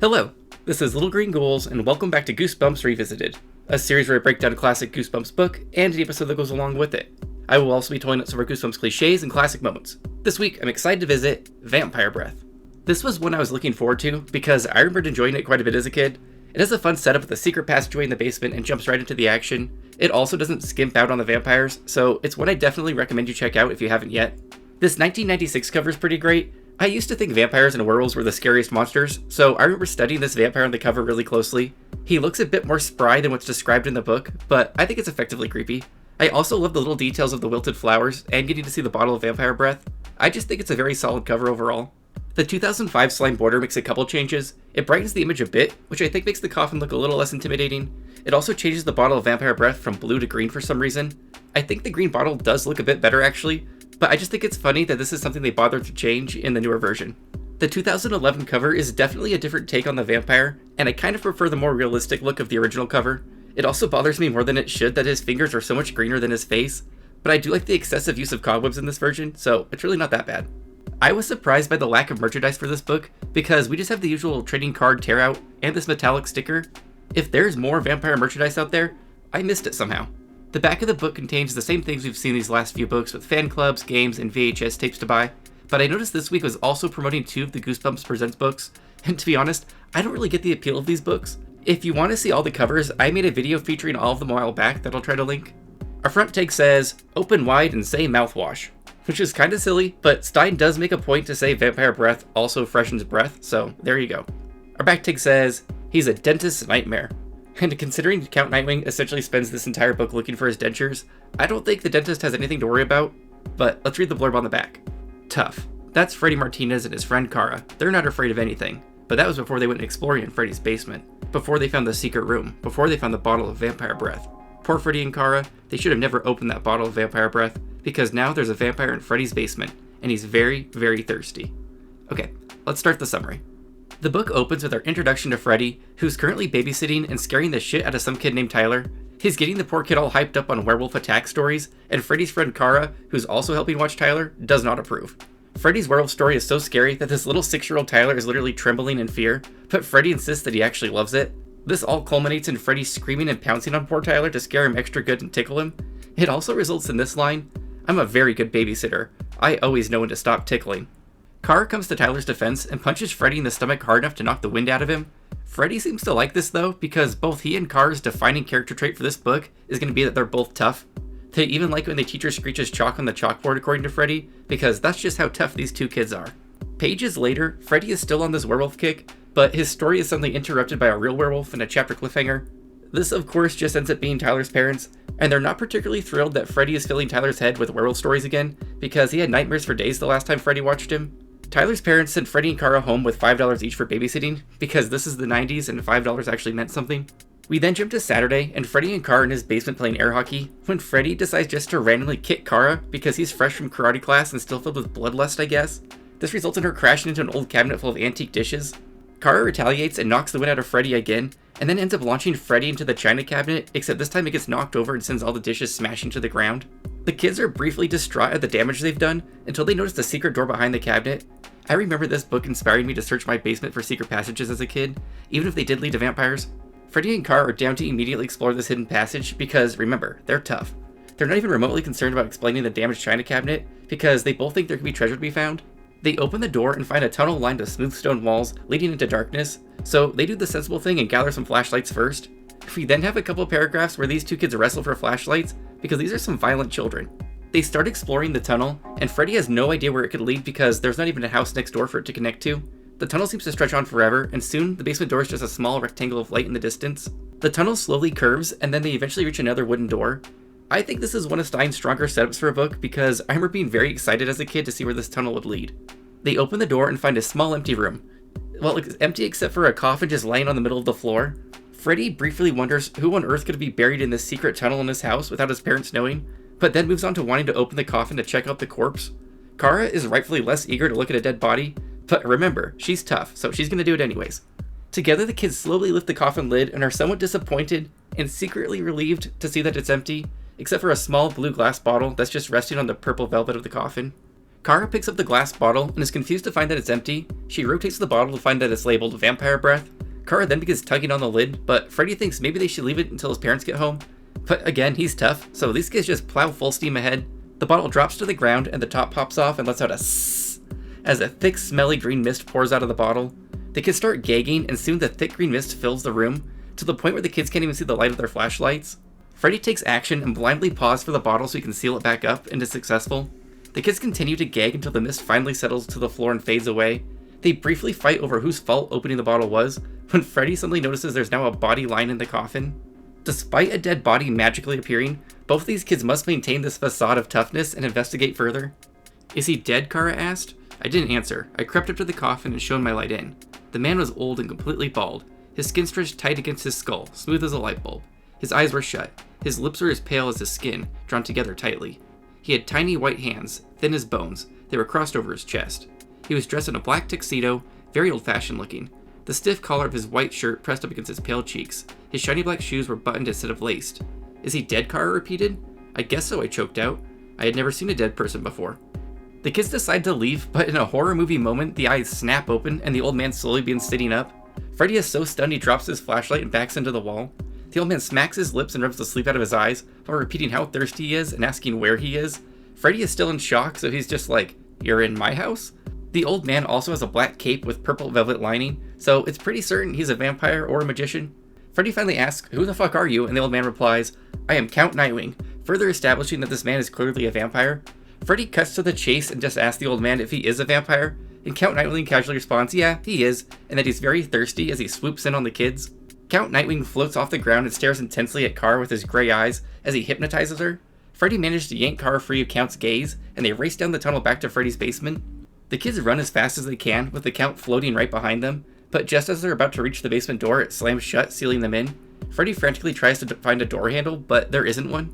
Hello, this is Little Green Ghouls, and welcome back to Goosebumps Revisited, a series where I break down a classic Goosebumps book and an episode that goes along with it. I will also be toying up some of our Goosebumps cliches and classic moments. This week, I'm excited to visit Vampire Breath. This was one I was looking forward to because I remembered enjoying it quite a bit as a kid. It has a fun setup with a secret passageway in the basement and jumps right into the action. It also doesn't skimp out on the vampires, so it's one I definitely recommend you check out if you haven't yet. This 1996 cover is pretty great. I used to think vampires and werewolves were the scariest monsters, so I remember studying this vampire on the cover really closely. He looks a bit more spry than what's described in the book, but I think it's effectively creepy. I also love the little details of the wilted flowers and getting to see the bottle of vampire breath. I just think it's a very solid cover overall. The 2005 slime border makes a couple changes. It brightens the image a bit, which I think makes the coffin look a little less intimidating. It also changes the bottle of vampire breath from blue to green for some reason. I think the green bottle does look a bit better actually, but I just think it's funny that this is something they bothered to change in the newer version. The 2011 cover is definitely a different take on the vampire, and I kind of prefer the more realistic look of the original cover. It also bothers me more than it should that his fingers are so much greener than his face, but I do like the excessive use of cobwebs in this version, so it's really not that bad. I was surprised by the lack of merchandise for this book, because we just have the usual trading card tear out and this metallic sticker. If there's more vampire merchandise out there, I missed it somehow. The back of the book contains the same things we've seen these last few books with fan clubs, games, and VHS tapes to buy, but I noticed this week was also promoting 2 of the Goosebumps Presents books, and to be honest, I don't really get the appeal of these books. If you want to see all the covers, I made a video featuring all of them a while back that I'll try to link. Our front take says, "Open wide and say mouthwash," which is kinda silly, but Stein does make a point to say vampire breath also freshens breath, so there you go. Our back take says, "He's a dentist's nightmare." And considering Count Nightwing essentially spends this entire book looking for his dentures, I don't think the dentist has anything to worry about, but let's read the blurb on the back. Tough. That's Freddy Martinez and his friend Kara. They're not afraid of anything, but that was before they went exploring in Freddy's basement, before they found the secret room, before they found the bottle of vampire breath. Poor Freddy and Kara, they should have never opened that bottle of vampire breath, because now there's a vampire in Freddy's basement, and he's very, very thirsty. Okay, let's start the summary. The book opens with our introduction to Freddy, who's currently babysitting and scaring the shit out of some kid named Tyler. He's getting the poor kid all hyped up on werewolf attack stories, and Freddy's friend Kara, who's also helping watch Tyler, does not approve. Freddy's werewolf story is so scary that this little 6-year-old Tyler is literally trembling in fear, but Freddy insists that he actually loves it. This all culminates in Freddy screaming and pouncing on poor Tyler to scare him extra good and tickle him. It also results in this line, "I'm a very good babysitter. I always know when to stop tickling." Kara comes to Tyler's defense and punches Freddy in the stomach hard enough to knock the wind out of him. Freddy seems to like this though, because both he and Kara's defining character trait for this book is going to be that they're both tough. They even like when the teacher screeches chalk on the chalkboard according to Freddy, because that's just how tough these two kids are. Pages later, Freddy is still on this werewolf kick, but his story is suddenly interrupted by a real werewolf and a chapter cliffhanger. This of course just ends up being Tyler's parents, and they're not particularly thrilled that Freddy is filling Tyler's head with werewolf stories again, because he had nightmares for days the last time Freddy watched him. Tyler's parents sent Freddy and Kara home with $5 each for babysitting, because this is the 90s and $5 actually meant something. We then jump to Saturday, and Freddy and Kara in his basement playing air hockey, when Freddy decides just to randomly kick Kara because he's fresh from karate class and still filled with bloodlust, I guess. This results in her crashing into an old cabinet full of antique dishes. Kara retaliates and knocks the wind out of Freddy again, and then ends up launching Freddy into the china cabinet, except this time it gets knocked over and sends all the dishes smashing to the ground. The kids are briefly distraught at the damage they've done, until they notice the secret door behind the cabinet. I remember this book inspiring me to search my basement for secret passages as a kid, even if they did lead to vampires. Freddy and Kara are down to immediately explore this hidden passage because, remember, they're tough. They're not even remotely concerned about explaining the damaged china cabinet, because they both think there could be treasure to be found. They open the door and find a tunnel lined with smooth stone walls leading into darkness, so they do the sensible thing and gather some flashlights first. We then have a couple paragraphs where these two kids wrestle for flashlights, because these are some violent children. They start exploring the tunnel, and Freddy has no idea where it could lead because there's not even a house next door for it to connect to. The tunnel seems to stretch on forever, and soon the basement door is just a small rectangle of light in the distance. The tunnel slowly curves, and then they eventually reach another wooden door. I think this is one of Stein's stronger setups for a book, because I remember being very excited as a kid to see where this tunnel would lead. They open the door and find a small empty room. Well, it's empty except for a coffin just laying on the middle of the floor. Freddy briefly wonders who on earth could be buried in this secret tunnel in his house without his parents knowing, but then moves on to wanting to open the coffin to check out the corpse. Kara is rightfully less eager to look at a dead body, but remember, she's tough, so she's gonna do it anyways. Together, the kids slowly lift the coffin lid and are somewhat disappointed and secretly relieved to see that it's empty, except for a small blue glass bottle that's just resting on the purple velvet of the coffin. Kara picks up the glass bottle and is confused to find that it's empty. She rotates the bottle to find that it's labeled vampire breath. Kara then begins tugging on the lid, but Freddy thinks maybe they should leave it until his parents get home. But again, he's tough, so these kids just plow full steam ahead. The bottle drops to the ground and the top pops off and lets out a sss as a thick, smelly green mist pours out of the bottle. The kids start gagging, and soon the thick green mist fills the room, to the point where the kids can't even see the light of their flashlights. Freddy takes action and blindly paws for the bottle so he can seal it back up, and is successful. The kids continue to gag until the mist finally settles to the floor and fades away. They briefly fight over whose fault opening the bottle was, when Freddy suddenly notices there's now a body lying in the coffin. Despite a dead body magically appearing, both of these kids must maintain this facade of toughness and investigate further. "Is he dead?" Kara asked. I didn't answer. I crept up to the coffin and shone my light in. The man was old and completely bald. His skin stretched tight against his skull, smooth as a light bulb. His eyes were shut. His lips were as pale as his skin, drawn together tightly. He had tiny white hands, thin as bones. They were crossed over his chest. He was dressed in a black tuxedo, very old-fashioned looking. The stiff collar of his white shirt pressed up against his pale cheeks. His shiny black shoes were buttoned instead of laced. "Is he dead?" Kara repeated. "I guess so," I choked out. I had never seen a dead person before. The kids decide to leave, but in a horror movie moment, the eyes snap open and the old man slowly begins sitting up. Freddy is so stunned he drops his flashlight and backs into the wall. The old man smacks his lips and rubs the sleep out of his eyes while repeating how thirsty he is and asking where he is. Freddy is still in shock, so he's just like, "You're in my house?" The old man also has a black cape with purple velvet lining, so it's pretty certain he's a vampire or a magician. Freddy finally asks, "Who the fuck are you?" And the old man replies, "I am Count Nightwing," further establishing that this man is clearly a vampire. Freddy cuts to the chase and just asks the old man if he is a vampire, and Count Nightwing casually responds, "Yeah, he is," and that he's very thirsty as he swoops in on the kids. Count Nightwing floats off the ground and stares intensely at Kara with his gray eyes as he hypnotizes her. Freddy manages to yank Kara free of Count's gaze, and they race down the tunnel back to Freddy's basement. The kids run as fast as they can, with the Count floating right behind them, but just as they're about to reach the basement door, it slams shut, sealing them in. Freddy frantically tries to find a door handle, but there isn't one.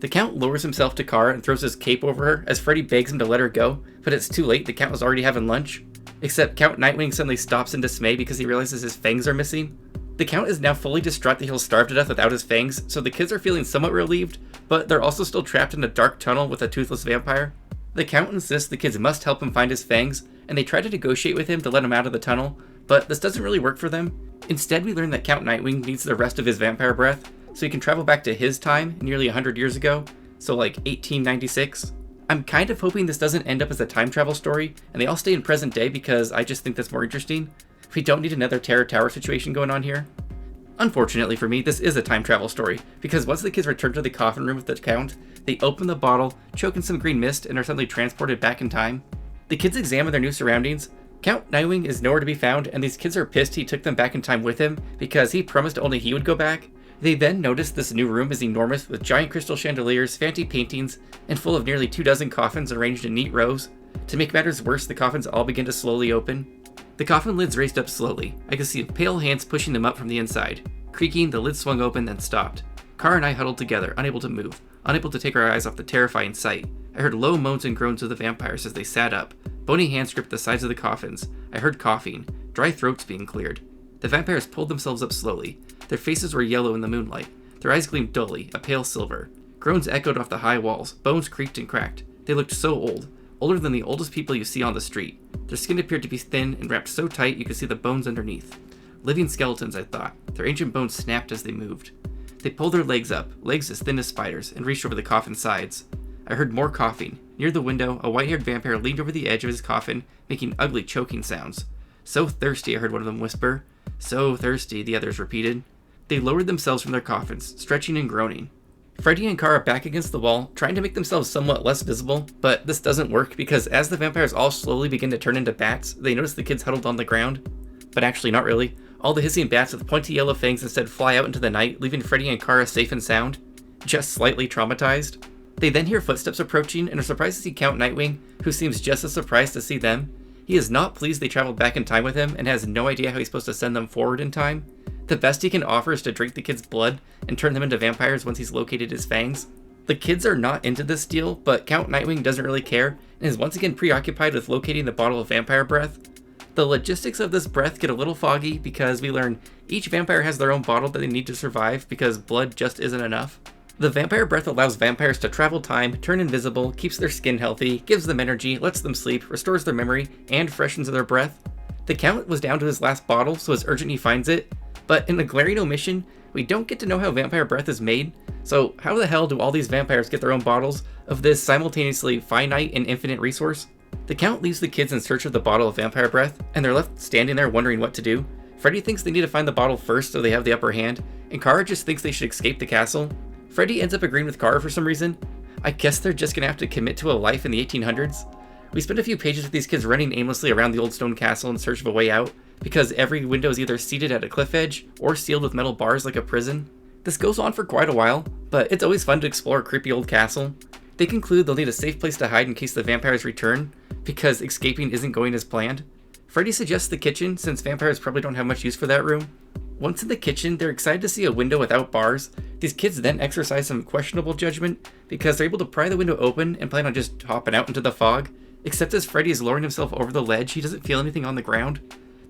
The Count lowers himself to Kara and throws his cape over her as Freddy begs him to let her go, but it's too late. The Count was already having lunch. Except Count Nightwing suddenly stops in dismay because he realizes his fangs are missing. The Count is now fully distraught that he'll starve to death without his fangs, so the kids are feeling somewhat relieved, but they're also still trapped in a dark tunnel with a toothless vampire. The Count insists the kids must help him find his fangs, and they try to negotiate with him to let him out of the tunnel, but this doesn't really work for them. Instead, we learn that Count Nightwing needs the rest of his vampire breath, so he can travel back to his time, nearly 100 years ago, so like 1896. I'm kind of hoping this doesn't end up as a time travel story, and they all stay in present day because I just think that's more interesting. We don't need another Terror Tower situation going on here. Unfortunately for me, this is a time travel story, because once the kids return to the coffin room with the Count, they open the bottle, choke in some green mist, and are suddenly transported back in time. The kids examine their new surroundings. Count Nightwing is nowhere to be found, and these kids are pissed he took them back in time with him, because he promised only he would go back. They then notice this new room is enormous, with giant crystal chandeliers, fancy paintings, and full of nearly 24 coffins arranged in neat rows. To make matters worse, the coffins all begin to slowly open. The coffin lids raised up slowly. I could see pale hands pushing them up from the inside. Creaking, the lid swung open, then stopped. Kara and I huddled together, unable to move, unable to take our eyes off the terrifying sight. I heard low moans and groans of the vampires as they sat up. Bony hands gripped the sides of the coffins. I heard coughing, dry throats being cleared. The vampires pulled themselves up slowly. Their faces were yellow in the moonlight. Their eyes gleamed dully, a pale silver. Groans echoed off the high walls. Bones creaked and cracked. They looked so old, older than the oldest people you see on the street. Their skin appeared to be thin and wrapped so tight you could see the bones underneath. Living skeletons, I thought. Their ancient bones snapped as they moved. They pulled their legs up, legs as thin as spiders, and reached over the coffin's sides. I heard more coughing. Near the window, a white-haired vampire leaned over the edge of his coffin, making ugly choking sounds. "So thirsty," I heard one of them whisper. "So thirsty," the others repeated. They lowered themselves from their coffins, stretching and groaning. Freddy and Kara back against the wall, trying to make themselves somewhat less visible, but this doesn't work because as the vampires all slowly begin to turn into bats, they notice the kids huddled on the ground. But actually, not really. All the hissing bats with pointy yellow fangs instead fly out into the night, leaving Freddy and Kara safe and sound, just slightly traumatized. They then hear footsteps approaching and are surprised to see Count Nightwing, who seems just as surprised to see them. He is not pleased they traveled back in time with him and has no idea how he's supposed to send them forward in time. The best he can offer is to drink the kids' blood and turn them into vampires once he's located his fangs. The kids are not into this deal, but Count Nightwing doesn't really care and is once again preoccupied with locating the bottle of vampire breath. The logistics of this breath get a little foggy because we learn each vampire has their own bottle that they need to survive because blood just isn't enough. The vampire breath allows vampires to travel time, turn invisible, keeps their skin healthy, gives them energy, lets them sleep, restores their memory, and freshens their breath. The count was down to his last bottle, so it's urgent he finds it, but in a glaring omission, we don't get to know how vampire breath is made, so how the hell do all these vampires get their own bottles of this simultaneously finite and infinite resource? The count leaves the kids in search of the bottle of vampire breath, and they're left standing there wondering what to do. Freddy thinks they need to find the bottle first so they have the upper hand, and Kara just thinks they should escape the castle. Freddy ends up agreeing with Kara for some reason. I guess they're just gonna have to commit to a life in the 1800s. We spend a few pages with these kids running aimlessly around the old stone castle in search of a way out, because every window is either seated at a cliff edge or sealed with metal bars like a prison. This goes on for quite a while, but it's always fun to explore a creepy old castle. They conclude they'll need a safe place to hide in case the vampires return, because escaping isn't going as planned. Freddy suggests the kitchen, since vampires probably don't have much use for that room. Once in the kitchen, they're excited to see a window without bars. These kids then exercise some questionable judgment, because they're able to pry the window open and plan on just hopping out into the fog. Except as Freddy is lowering himself over the ledge, he doesn't feel anything on the ground.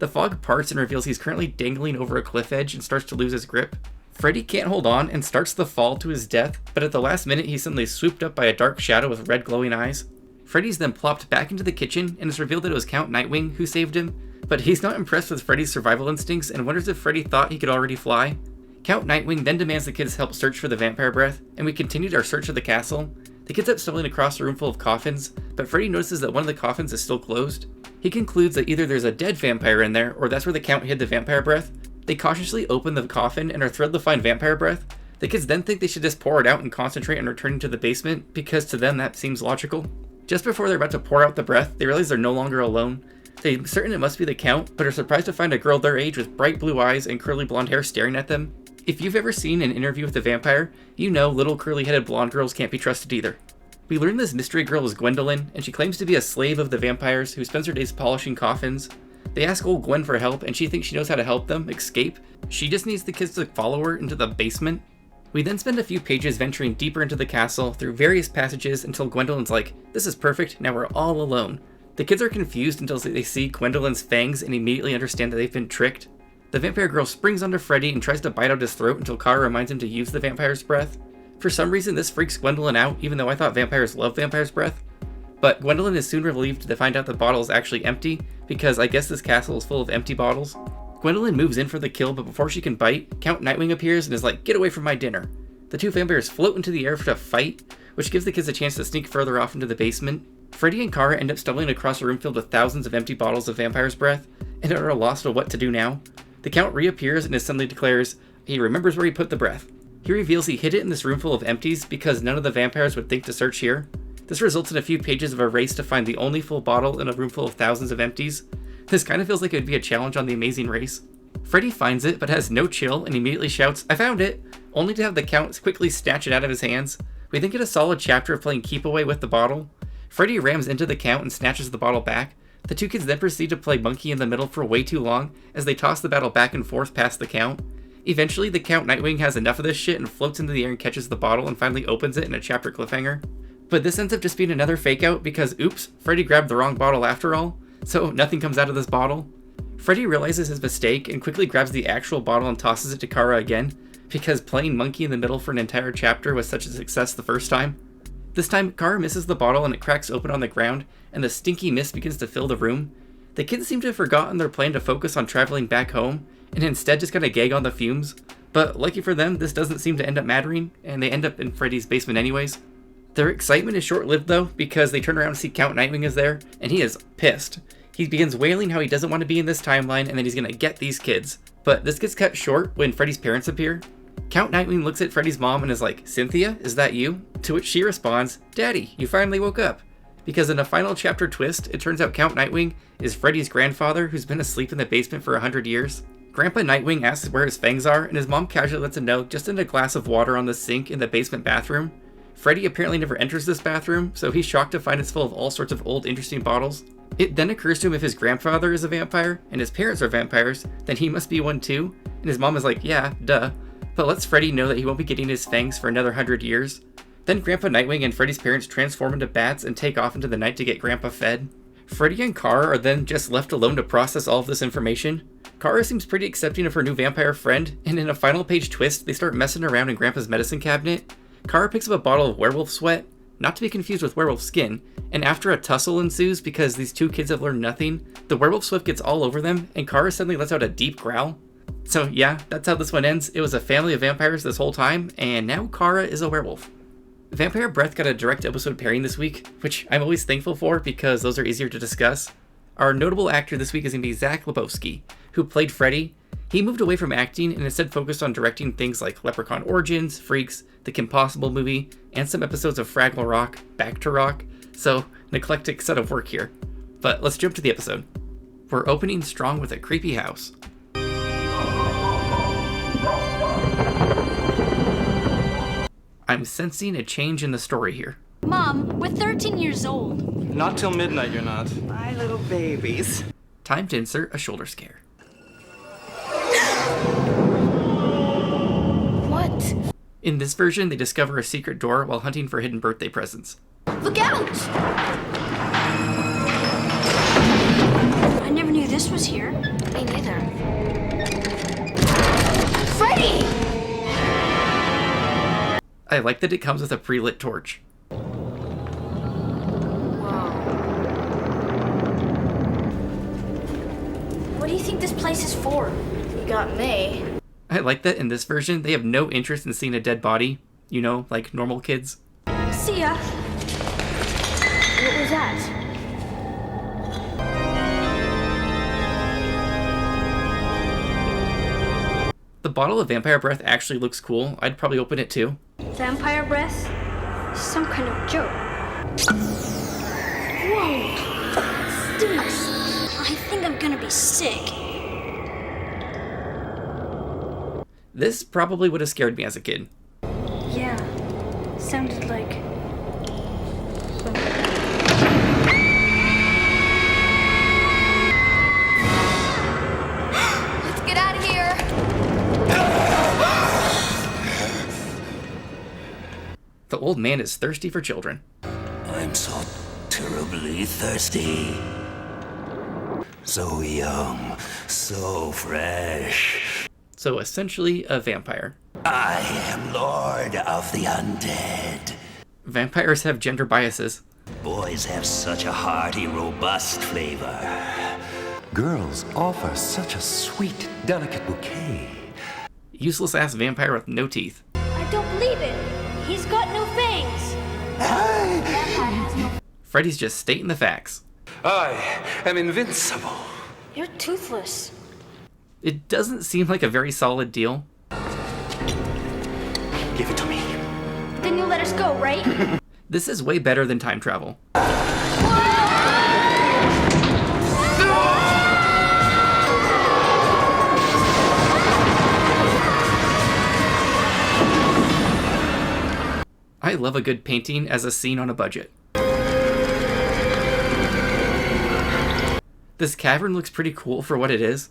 The fog parts and reveals he's currently dangling over a cliff edge and starts to lose his grip. Freddy can't hold on and starts the fall to his death, but at the last minute he's suddenly swooped up by a dark shadow with red glowing eyes. Freddy's then plopped back into the kitchen, and it's revealed that it was Count Nightwing who saved him, but he's not impressed with Freddy's survival instincts and wonders if Freddy thought he could already fly. Count Nightwing then demands the kids help search for the vampire breath, and we continued our search of the castle. The kids end up stumbling across a room full of coffins, but Freddy notices that one of the coffins is still closed. He concludes that either there's a dead vampire in there, or that's where the Count hid the vampire breath. They cautiously open the coffin and are thrilled to find vampire breath. The kids then think they should just pour it out and concentrate on returning to the basement, because to them that seems logical. Just before they're about to pour out the breath, they realize they're no longer alone. They're certain it must be the Count, but are surprised to find a girl their age with bright blue eyes and curly blonde hair staring at them. If you've ever seen an interview with a vampire, you know little curly-headed blonde girls can't be trusted either. We learn this mystery girl is Gwendolyn, and she claims to be a slave of the vampires who spends her days polishing coffins. They ask old Gwen for help, and she thinks she knows how to help them escape. She just needs the kids to follow her into the basement. We then spend a few pages venturing deeper into the castle through various passages until Gwendolyn's like, "This is perfect, now we're all alone." The kids are confused until they see Gwendolyn's fangs and immediately understand that they've been tricked. The vampire girl springs onto Freddy and tries to bite out his throat until Kara reminds him to use the vampire's breath. For some reason, this freaks Gwendolyn out, even though I thought vampires love vampire's breath. But Gwendolyn is soon relieved to find out the bottle is actually empty, because I guess this castle is full of empty bottles. Gwendolyn moves in for the kill, but before she can bite, Count Nightwing appears and is like, "Get away from my dinner." The two vampires float into the air for a fight, which gives the kids a chance to sneak further off into the basement. Freddy and Kara end up stumbling across a room filled with thousands of empty bottles of vampire's breath, and are at a loss of what to do now. The Count reappears and suddenly declares he remembers where he put the breath. He reveals he hid it in this room full of empties because none of the vampires would think to search here. This results in a few pages of a race to find the only full bottle in a room full of thousands of empties. This kind of feels like it would be a challenge on The Amazing Race. Freddy finds it, but has no chill and immediately shouts, "I found it!" only to have the Count quickly snatch it out of his hands. We then get a solid chapter of playing keep away with the bottle. Freddy rams into the Count and snatches the bottle back. The two kids then proceed to play monkey in the middle for way too long as they toss the battle back and forth past the Count. Eventually, the Count Nightwing has enough of this shit and floats into the air and catches the bottle and finally opens it in a chapter cliffhanger. But this ends up just being another fake out because, oops, Freddy grabbed the wrong bottle after all, so nothing comes out of this bottle. Freddy realizes his mistake and quickly grabs the actual bottle and tosses it to Kara again, because playing monkey in the middle for an entire chapter was such a success the first time. This time, Kara misses the bottle and it cracks open on the ground, and the stinky mist begins to fill the room. The kids seem to have forgotten their plan to focus on traveling back home, and instead just kind of gag on the fumes. But lucky for them, this doesn't seem to end up mattering, and they end up in Freddy's basement anyways. Their excitement is short-lived though, because they turn around to see Count Nightwing is there, and he is pissed. He begins wailing how he doesn't want to be in this timeline, and then he's gonna get these kids. But this gets cut short when Freddy's parents appear. Count Nightwing looks at Freddy's mom and is like, "Cynthia, is that you?" To which she responds, "Daddy, you finally woke up." Because in a final chapter twist, it turns out Count Nightwing is Freddy's grandfather who's been asleep in the basement for 100 years. Grandpa Nightwing asks where his fangs are, and his mom casually lets him know just in a glass of water on the sink in the basement bathroom. Freddy apparently never enters this bathroom, so he's shocked to find it's full of all sorts of old interesting bottles. It then occurs to him if his grandfather is a vampire, and his parents are vampires, then he must be one too, and his mom is like, "Yeah, duh," but lets Freddy know that he won't be getting his fangs for another 100 years. Then Grandpa Nightwing and Freddy's parents transform into bats and take off into the night to get Grandpa fed. Freddy and Kara are then just left alone to process all of this information. Kara seems pretty accepting of her new vampire friend, and in a final page twist, they start messing around in Grandpa's medicine cabinet. Kara picks up a bottle of werewolf sweat, not to be confused with werewolf skin, and after a tussle ensues because these two kids have learned nothing, the werewolf sweat gets all over them, and Kara suddenly lets out a deep growl. So yeah, that's how this one ends. It was a family of vampires this whole time, and now Kara is a werewolf. Vampire Breath got a direct episode pairing this week, which I'm always thankful for because those are easier to discuss. Our notable actor this week is going to be Zach Lebowski, who played Freddy. He moved away from acting and instead focused on directing things like Leprechaun Origins, Freaks, The Kim Possible movie, and some episodes of Fraggle Rock, Back to Rock, so an eclectic set of work here. But let's jump to the episode. We're opening strong with a creepy house. I'm sensing a change in the story here. Mom, we're 13 years old. Not till midnight, you're not. My little babies. Time to insert a shoulder scare. What? In this version, they discover a secret door while hunting for hidden birthday presents. Look out! I never knew this was here. Me neither. Freddy! I like that it comes with a pre-lit torch. What do you think this place is for? You got me. I like that in this version, they have no interest in seeing a dead body. You know, like normal kids. See ya. What was that? The bottle of vampire breath actually looks cool. I'd probably open it too. Vampire breath? Some kind of joke. Whoa! Stinks. I think I'm gonna be sick. This probably would have scared me as a kid. Yeah. Sounded like... Let's get out of here! The old man is thirsty for children. I'm so terribly thirsty. So young, so fresh. So essentially a vampire. I am Lord of the Undead. Vampires have gender biases. Boys have such a hearty, robust flavor. Girls offer such a sweet, delicate bouquet. Useless ass vampire with no teeth. I don't believe it. He's got no fangs. Vampire has no... Freddy's just stating the facts. I am invincible. You're toothless. It doesn't seem like a very solid deal. Give it to me. Then you'll let us go, right? This is way better than time travel. I love a good painting as a scene on a budget. This cavern looks pretty cool for what it is.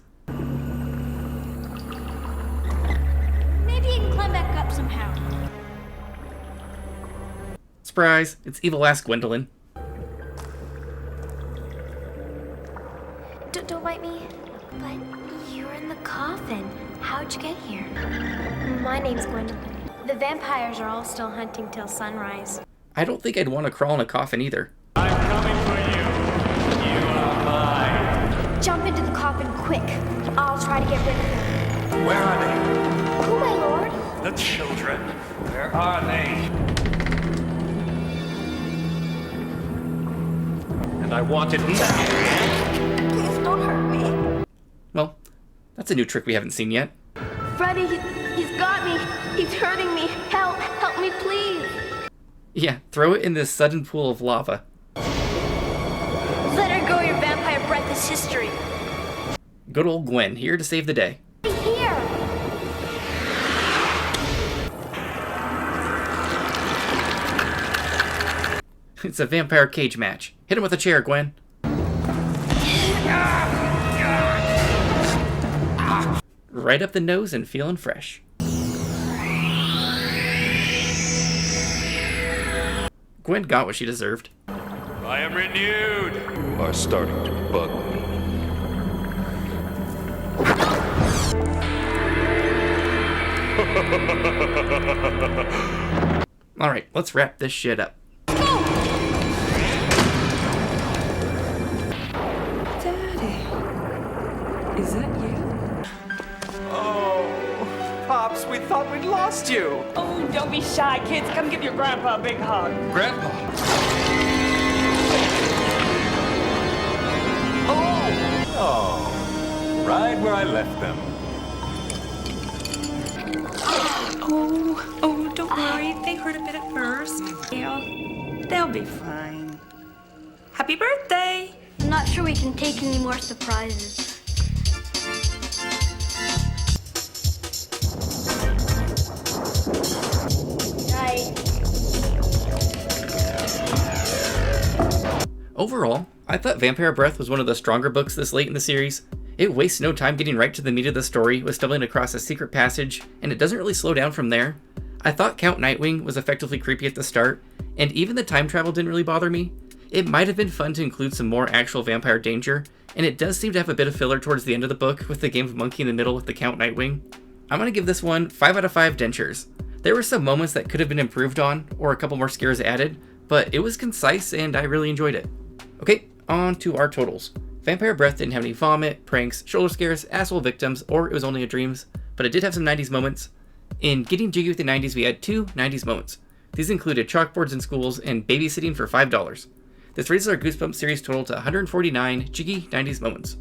Maybe you can climb back up somehow. Surprise, it's evil ass Gwendolyn. Don't bite me. But you're in the coffin. How'd you get here? My name's Gwendolyn. The vampires are all still hunting till sunrise. I don't think I'd want to crawl in a coffin either. I'm coming for you. You are mine. Jump into the coffin quick. I'll try to get rid of them. Where are they? Who, my lord? The children. Where are they? And I want it now. Please don't hurt me. Well, that's a new trick we haven't seen yet. Freddy, he's got me. He's hurting me. Help me, please. Yeah, throw it in this sudden pool of lava. Let her go. Your vampire breath is history. Good old Gwen, here to save the day. Here. It's a vampire cage match. Hit him with a chair, Gwen. Right up the nose and feeling fresh. Gwen got what she deserved. I am renewed. You are starting to bug me. Alright, let's wrap this shit up. Daddy, is that you? Oh, Pops, we thought we'd lost you. Oh, don't be shy, kids. Come give your grandpa a big hug. Grandpa! Oh, right where I left them. Oh, don't worry. They hurt a bit at first. They'll be fine. Happy birthday! I'm not sure we can take any more surprises. Overall, I thought Vampire Breath was one of the stronger books this late in the series. It wastes no time getting right to the meat of the story with stumbling across a secret passage, and it doesn't really slow down from there. I thought Count Nightwing was effectively creepy at the start, and even the time travel didn't really bother me. It might have been fun to include some more actual vampire danger, and it does seem to have a bit of filler towards the end of the book with the game of monkey in the middle with the Count Nightwing. I'm going to give this one 5 out of 5 dentures. There were some moments that could have been improved on, or a couple more scares added, but it was concise and I really enjoyed it. Okay, on to our totals. Vampire Breath didn't have any vomit, pranks, shoulder scares, asshole victims, or it was only a dreams, but it did have some 90s moments. In Getting Jiggy with the 90s, we had 2 90s moments. These included chalkboards in schools and babysitting for $5. This raises our Goosebumps series total to 149 jiggy 90s moments.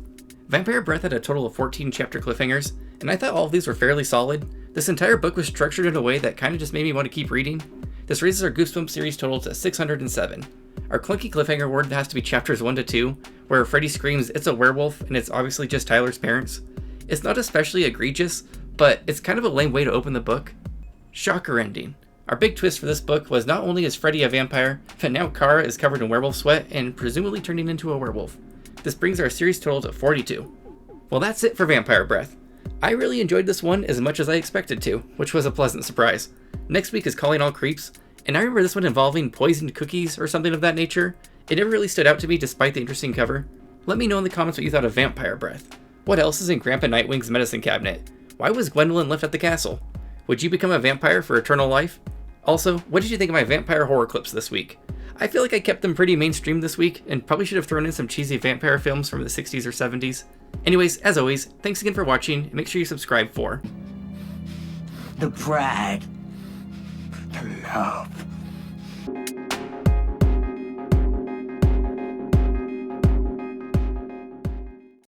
Vampire Breath had a total of 14 chapter cliffhangers, and I thought all of these were fairly solid. This entire book was structured in a way that kind of just made me want to keep reading. This raises our Goosebumps series total to 607. Our clunky cliffhanger word has to be chapters 1 to 2, where Freddy screams it's a werewolf and it's obviously just Tyler's parents. It's not especially egregious, but it's kind of a lame way to open the book. Shocker ending. Our big twist for this book was not only is Freddy a vampire, but now Kara is covered in werewolf sweat and presumably turning into a werewolf. This brings our series total to 42. Well, that's it for Vampire Breath. I really enjoyed this one as much as I expected to, which was a pleasant surprise. Next week is Calling All Creeps, and I remember this one involving poisoned cookies or something of that nature. It never really stood out to me despite the interesting cover. Let me know in the comments what you thought of Vampire Breath. What else is in Grandpa Nightwing's medicine cabinet? Why was Gwendolyn left at the castle? Would you become a vampire for eternal life? Also, what did you think of my vampire horror clips this week? I feel like I kept them pretty mainstream this week, and probably should have thrown in some cheesy vampire films from the 60s or 70s. Anyways, as always, thanks again for watching, and make sure you subscribe for The pride, the love,